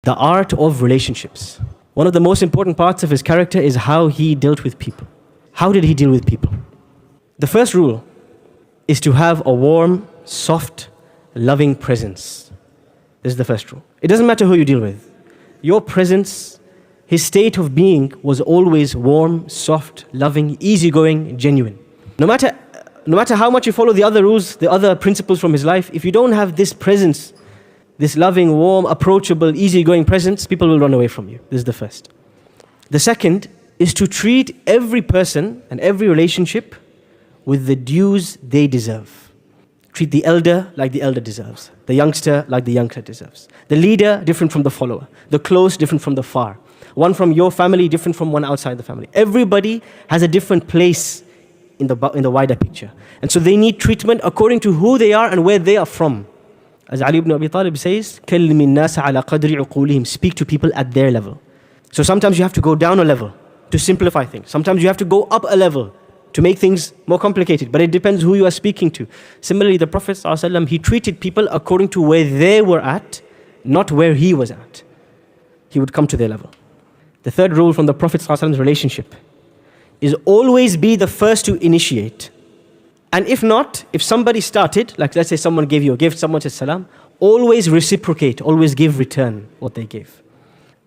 The art of relationships. One of the most important parts of his character is how he dealt with people. How did he deal with people? The first rule is to have a warm, soft, loving presence. This is the first rule. It doesn't matter who you deal with. Your presence, his state of being was always warm, soft, loving, easygoing, genuine. No matter how much you follow the other rules, the other principles from his life, if you don't have this presence, this loving, warm, approachable, easygoing presence, people will run away from you. This is the first. The second is to treat every person and every relationship with the dues they deserve. Treat the elder like the elder deserves. The youngster like the youngster deserves. The leader different from the follower. The close different from the far. One from your family different from one outside the family. Everybody has a different place in the wider picture. And so they need treatment according to who they are and where they are from. As Ali ibn Abi Talib says, كَلِّمِ النَّاسَ عَلَى قَدْرِ عُقُولِهِمْ. Speak to people at their level. So sometimes you have to go down a level to simplify things. Sometimes you have to go up a level to make things more complicated. But it depends who you are speaking to. Similarly, the Prophet ﷺ, he treated people according to where they were at, not where he was at. He would come to their level. The third rule from the Prophet ﷺ's relationship is always be the first to initiate. And if not, if somebody started, like let's say someone gave you a gift, someone said salam, always reciprocate, always give return what they gave.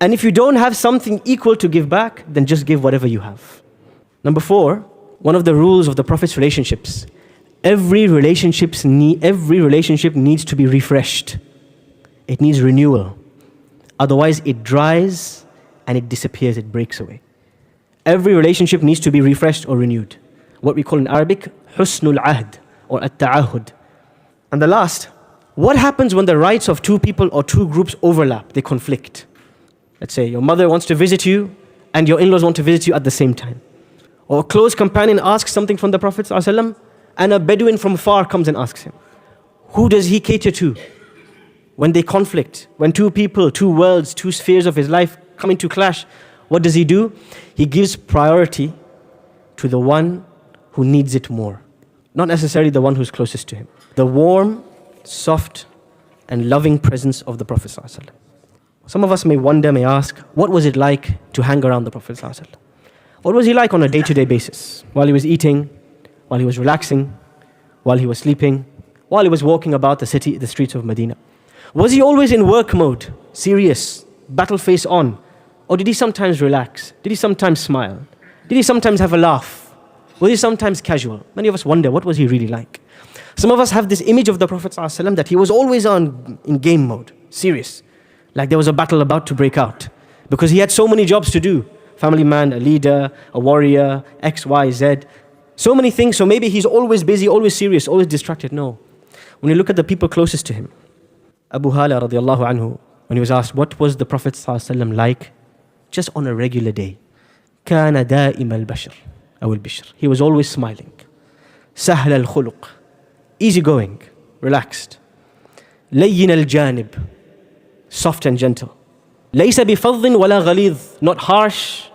And if you don't have something equal to give back, then just give whatever you have. Number 4, one of the rules of the Prophet's relationships, every relationship needs to be refreshed. It needs renewal. Otherwise it dries and it disappears, it breaks away. Every relationship needs to be refreshed or renewed. What we call in Arabic, husnul ahd or at-ta'ahud. And the last, what happens when the rights of two people or two groups overlap, they conflict? Let's say your mother wants to visit you and your in-laws want to visit you at the same time. Or a close companion asks something from the Prophet ﷺ and a Bedouin from far comes and asks him. Who does he cater to? When they conflict, when two people, two worlds, two spheres of his life come into clash, what does he do? He gives priority to the one who needs it more. Not necessarily the one who's closest to him. The warm, soft, and loving presence of the Prophet ﷺ. Some of us may wonder, may ask, what was it like to hang around the Prophet ﷺ? What was he like on a day-to-day basis? While he was eating, while he was relaxing, while he was sleeping, while he was walking about the streets of Medina? Was he always in work mode, serious, battle face on? Or did he sometimes relax? Did he sometimes smile? Did he sometimes have a laugh? Was he sometimes casual? Many of us wonder, what was he really like? Some of us have this image of the Prophet ﷺ that he was always in game mode, serious. Like there was a battle about to break out. Because he had so many jobs to do. Family man, a leader, a warrior, X, Y, Z. So many things, so maybe he's always busy, always serious, always distracted. No. When you look at the people closest to him, Abu Hala radiallahu anhu, when he was asked, what was the Prophet ﷺ like just on a regular day? كان دائم البشر أو البشر. He was always smiling. سهل الخلق. Easygoing, relaxed. لين الجانب. Soft and gentle. ليس بفظ ولا غليظ. Not harsh,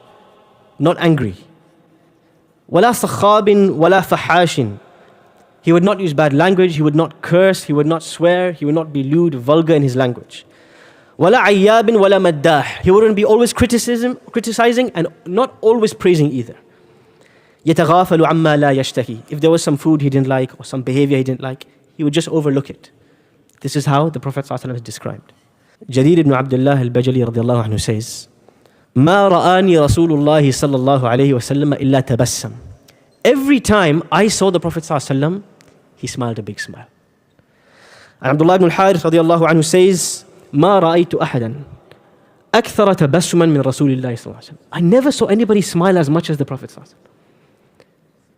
not angry. ولا صخاب ولا فحاش. He would not use bad language, he would not curse, he would not swear, he would not be lewd, vulgar in his language. ولا عياب ولا مداح. He wouldn't be always criticizing and not always praising either. يتغافل عما لا يشتهي. If there was some food he didn't like or some behavior he didn't like, he would just overlook it. This is how the Prophet ﷺ is described. Jarir ibn Abdullah al-Bajali radiallahu anhu says, ما رآني رسول الله صلى الله عليه وسلم إلا تبسم. Every time I saw the Prophet ﷺ, he smiled a big smile. And Abdullah ibn al-Harith radiallahu anhu says, ما رأيت أحدا أكثر تبسما من رسول الله صلى الله عليه وسلم. I never saw anybody smile as much as the Prophet ﷺ.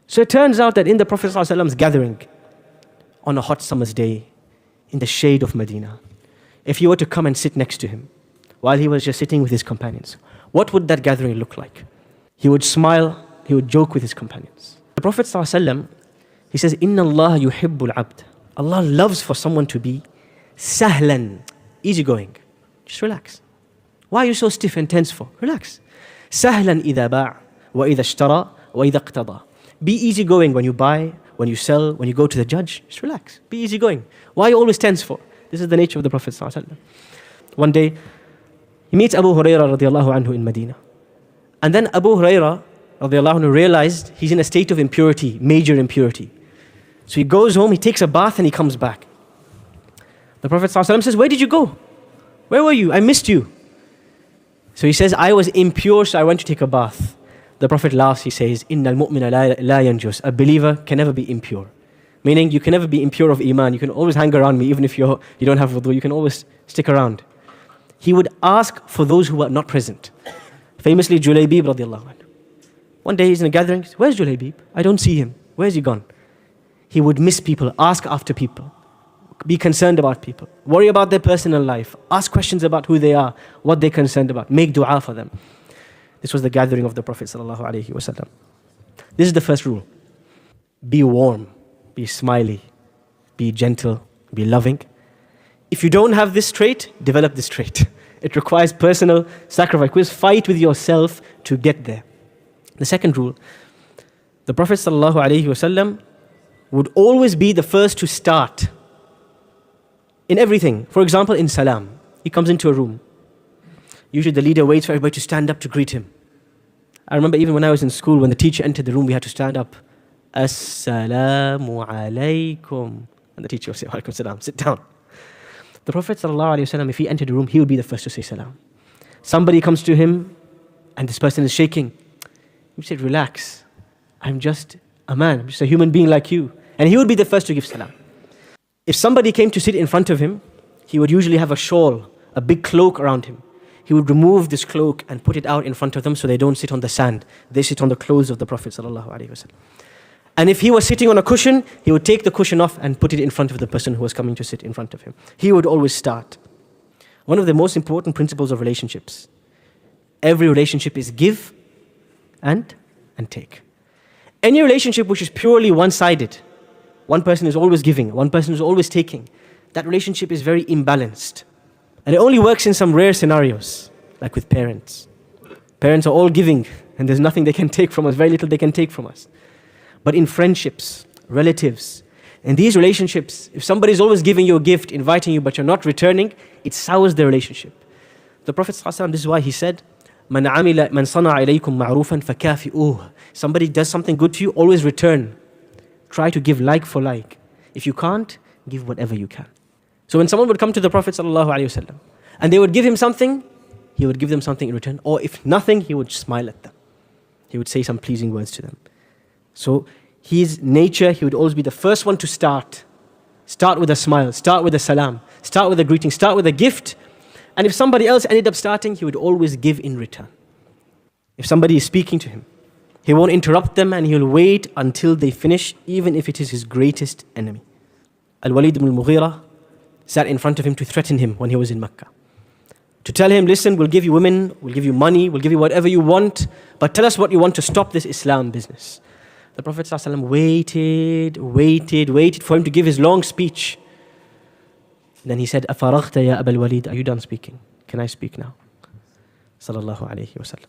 So it turns out that in the Prophet ﷺ's gathering, on a hot summer's day, in the shade of Medina, if you were to come and sit next to him, while he was just sitting with his companions, what would that gathering look like? He would smile, he would joke with his companions. The Prophet ﷺ, he says, إِنَّ اللَّهَ يُحِبُّ الْعَبْدِ. Allah loves for someone to be sahlan, easygoing. Just relax. Why are you so stiff and tense for? Relax. سهلا إذا باع وإذا اشترى وإذا اقتضى. Be easygoing when you buy, when you sell, when you go to the judge. Just relax. Be easygoing. Why are you always tense for? This is the nature of the Prophet ﷺ. One day, He meets Abu Hurairah radiallahu anhu in Medina. And then Abu Hurairah radiallahu anhu realized he's in a state of impurity, major impurity. So he goes home, he takes a bath, and he comes back. The Prophet ﷺ says, where did you go? Where were you? I missed you. So he says, I was impure, so I went to take a bath. The Prophet laughs, he says, إِنَّ الْمُؤْمِنَ لَا يَنْجُسْ. A believer can never be impure. Meaning, you can never be impure of iman. You can always hang around me, even if you don't have wudu. You can always stick around. He would ask for those who were not present. Famously, Julaybib radiallahu anhu. One day he's in a gathering. Where's Julaybib? I don't see him. Where's he gone? He would miss people, ask after people, be concerned about people, worry about their personal life, ask questions about who they are, what they're concerned about, make dua for them. This was the gathering of the Prophet sallallahu alaihi wasallam. This is the first rule. Be warm, be smiley, be gentle, be loving. If you don't have this trait, develop this trait. It requires personal sacrifice. Fight with yourself to get there. The second rule, the Prophet sallallahu alaihi wasallam would always be the first to start in everything. For example, in salam, he comes into a room. Usually the leader waits for everybody to stand up to greet him. I remember even when I was in school, when the teacher entered the room, we had to stand up. Assalamu alaikum. And the teacher would say, alaikum salam, sit down. The Prophet ﷺ, if he entered the room, he would be the first to say salam. Somebody comes to him and this person is shaking. He would say, relax. I'm just a man, I'm just a human being like you. And he would be the first to give salam. If somebody came to sit in front of him, he would usually have a shawl, a big cloak around him. He would remove this cloak and put it out in front of them so they don't sit on the sand. They sit on the clothes of the Prophet ﷺ. And if he was sitting on a cushion, he would take the cushion off and put it in front of the person who was coming to sit in front of him. He would always start. One of the most important principles of relationships. Every relationship is give and take. Any relationship which is purely one-sided, one person is always giving, one person is always taking, that relationship is very imbalanced. And it only works in some rare scenarios, like with parents. Parents are all giving, and there's nothing they can take from us, very little they can take from us. But in friendships, relatives, in these relationships, if somebody is always giving you a gift, inviting you, but you're not returning, it sours the relationship. The Prophet ﷺ, this is why he said, "Man صَنَعَ إِلَيْكُمْ مَعْرُوفًا فَكَافِئُوهُ." Somebody does something good to you, always return. Try to give like for like. If you can't, give whatever you can. So when someone would come to the Prophet ﷺ and they would give him something, he would give them something in return. Or if nothing, he would smile at them. He would say some pleasing words to them. So his nature, he would always be the first one to start. Start with a smile, start with a salam, start with a greeting, start with a gift. And if somebody else ended up starting, he would always give in return. If somebody is speaking to him, he won't interrupt them and he'll wait until they finish, even if it is his greatest enemy. Al-Walid ibn al-Mughira sat in front of him to threaten him when he was in Mecca. To tell him, listen, we'll give you women, we'll give you money, we'll give you whatever you want, but tell us what you want to stop this Islam business. The Prophet ﷺ waited for him to give his long speech. Then he said, أَفَرَغْتَ يَا أَبَا الْوَلِيدِ. Are you done speaking? Can I speak now? Sallallahu alayhi wa sallam.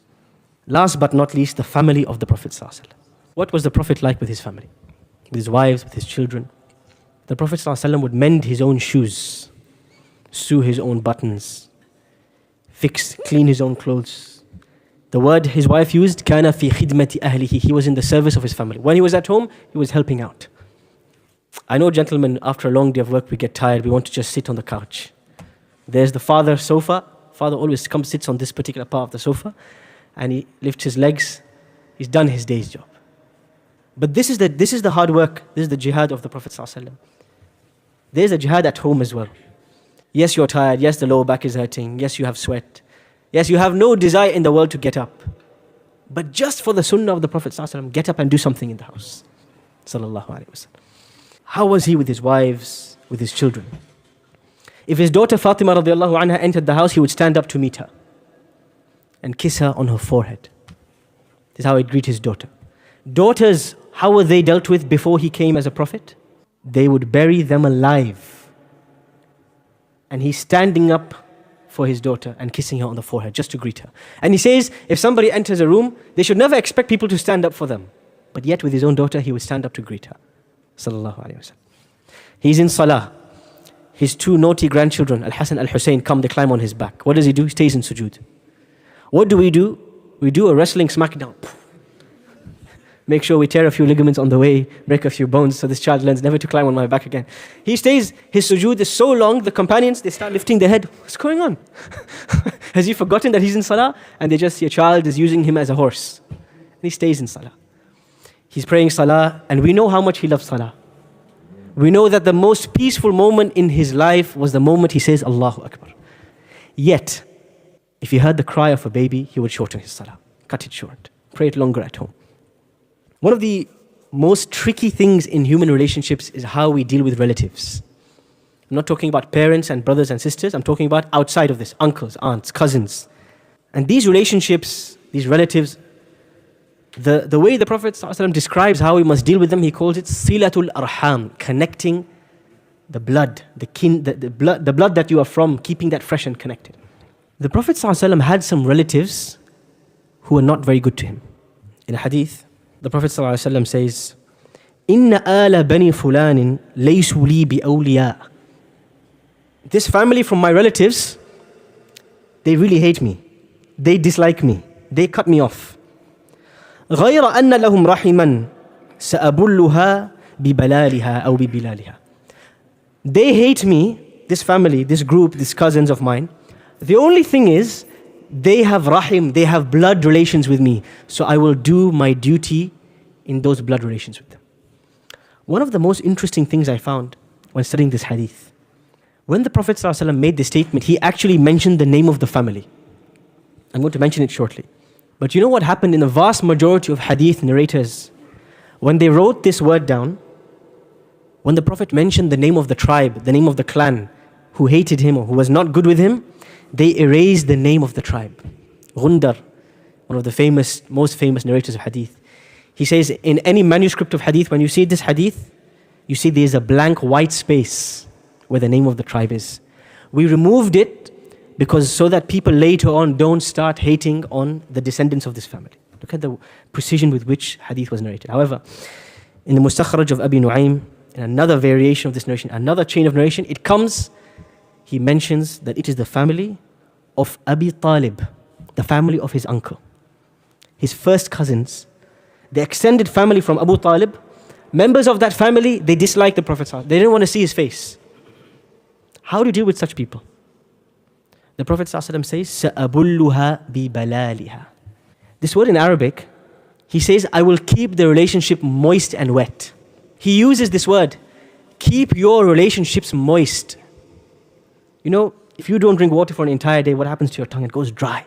Last but not least, the family of the Prophet ﷺ. What was the Prophet like with his family? With his wives, with his children? The Prophet ﷺ would mend his own shoes, sew his own buttons, clean his own clothes. The word his wife used, كَانَ فِي خِدْمَةِ أَهْلِهِ. He was in the service of his family. When he was at home, he was helping out. I know, gentlemen, after a long day of work, we get tired. We want to just sit on the couch. There's the father's sofa. Father always comes, sits on this particular part of the sofa, and he lifts his legs. He's done his day's job. But this is the hard work. This is the jihad of the Prophet ﷺ. There's a jihad at home as well. Yes, you're tired. Yes, the lower back is hurting. Yes, you have sweat. Yes, you have no desire in the world to get up. But just for the sunnah of the Prophet ﷺ, get up and do something in the house. Sallallahu alayhi wa sallam. How was he with his wives, with his children? If his daughter Fatima radiallahu anha entered the house, he would stand up to meet her and kiss her on her forehead. This is how he'd greet his daughter. Daughters, how were they dealt with before he came as a prophet? They would bury them alive. And he's standing up for his daughter and kissing her on the forehead just to greet her. And he says, if somebody enters a room, they should never expect people to stand up for them. But yet with his own daughter, he would stand up to greet her. Sallallahu alayhi wa sallam. He's in salah. his two naughty grandchildren, Al-Hasan, Al-Hussein, come, they climb on his back. What does he do? He stays in sujood. What do? We do a wrestling smackdown. Make sure we tear a few ligaments on the way, break a few bones, so this child learns never to climb on my back again. He stays, his sujood is so long, the companions, they start lifting their head. What's going on? Has he forgotten that he's in salah? And they just see a child is using him as a horse. And he stays in salah. He's praying salah, and we know how much he loves salah. We know that the most peaceful moment in his life was the moment he says, Allahu Akbar. Yet, if he heard the cry of a baby, he would shorten his salah, cut it short, pray it longer at home. One of the most tricky things in human relationships is how we deal with relatives. I'm not talking about parents and brothers and sisters, I'm talking about outside of this, uncles, aunts, cousins. And these relationships, these relatives, the way the Prophet ﷺ describes how we must deal with them, he calls it silatul arham, connecting the blood, the blood that you are from, keeping that fresh and connected. The Prophet ﷺ had some relatives who were not very good to him. In a hadith, the Prophet ﷺ says, "Inna ala bani fulanin laysu li bi awliya." This family from my relatives, they really hate me. They dislike me. They cut me off. غير أن لهم رحما سأبلها ببلالها أو ببلالها. They hate me, this family, this group, these cousins of mine. The only thing is, they have rahim, they have blood relations with me. So I will do my duty in those blood relations with them. One of the most interesting things I found when studying this hadith, when the Prophet ﷺ made this statement, he actually mentioned the name of the family. I'm going to mention it shortly. But you know what happened in the vast majority of hadith narrators? When they wrote this word down, when the Prophet mentioned the name of the tribe, the name of the clan, who hated him or who was not good with him, they erased the name of the tribe. Gundar, one of the most famous narrators of hadith, he says in any manuscript of hadith, when you see this hadith, you see there's a blank white space where the name of the tribe is. We removed it because so that people later on don't start hating on the descendants of this family. Look at the precision with which hadith was narrated. However, in the Mustakhraj of Abi Nu'aym, in another variation of this narration, another chain of narration, it comes, he mentions that it is the family of Abi Talib, the family of his uncle. His first cousins, the extended family from Abu Talib, members of that family, they disliked the Prophet. They didn't want to see his face. How do you deal with such people? The Prophet ﷺ says, سَأَبُلُّهَا بِبَلَالِهَا. This word in Arabic, he says, I will keep the relationship moist and wet. He uses this word, keep your relationships moist. You know, if you don't drink water for an entire day, what happens to your tongue? It goes dry.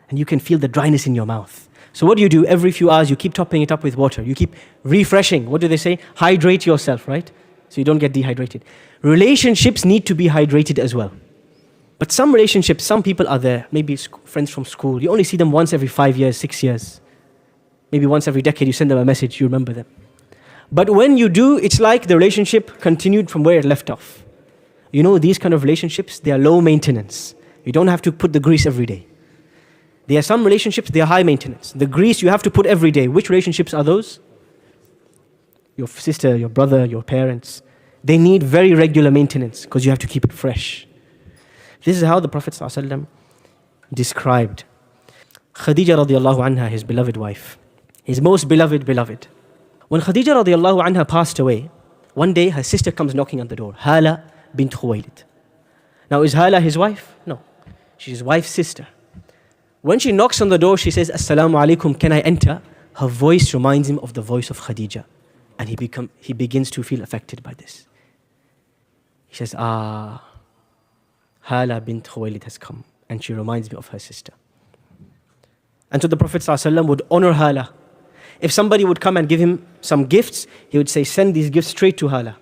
And you can feel the dryness in your mouth. So what do? Every few hours, you keep topping it up with water. You keep refreshing. What do they say? Hydrate yourself, right? So you don't get dehydrated. Relationships need to be hydrated as well. But some relationships, some people are there, maybe friends from school. You only see them once every 5 years, 6 years. Maybe once every decade, you send them a message, you remember them. But when you do, it's like the relationship continued from where it left off. You know, these kind of relationships, they are low maintenance. You don't have to put the grease every day. There are some relationships, they are high maintenance. The grease you have to put every day. Which relationships are those? Your sister, your brother, your parents. They need very regular maintenance because you have to keep it fresh. This is how the Prophet ﷺ described Khadija radiallahu anha, his beloved wife, his most beloved. When Khadija radiallahu anha passed away, one day her sister comes knocking on the door, Hala bint Khuwaylid. Now is Hala his wife? No, she's his wife's sister. When she knocks on the door, she says, Assalamu alaikum, can I enter? Her voice reminds him of the voice of Khadija. And he begins to feel affected by this. He says, Hala bint Khuwaylid has come, and she reminds me of her sister. And so the Prophet ﷺ would honor Hala. If somebody would come and give him some gifts, he would say, send these gifts straight to Hala.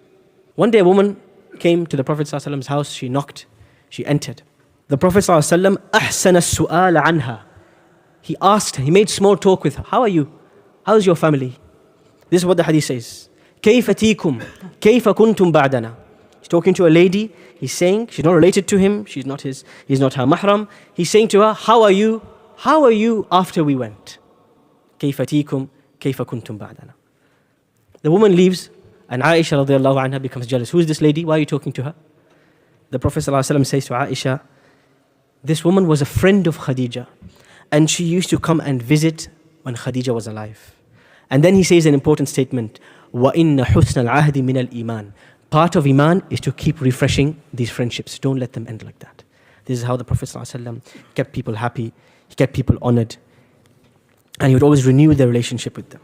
One day a woman came to the Prophet ﷺ's house, she knocked, she entered. The Prophet ﷺ أحسن السؤال عنها. He asked her, he made small talk with her. How are you? How's your family? This is what the hadith says. كيف تيكم كيف كنتم بعدنا. He's talking to a lady. He's saying, she's not related to him. He's not her mahram. He's saying to her, how are you? How are you after we went? كيف تيكم كيف كنتم بعدنا. The woman leaves and Aisha radiallahu anha becomes jealous. Who is this lady? Why are you talking to her? the Prophet ﷺ says to Aisha, this woman was a friend of Khadija, and she used to come and visit when Khadija was alive. And then he says an important statement, وَإِنَّ حُسْنَ الْعَهْدِ مِنَ الْإِيمَانِ. Part of Iman is to keep refreshing these friendships. Don't let them end like that. This is how the Prophet ﷺ kept people happy, he kept people honored, and he would always renew their relationship with them.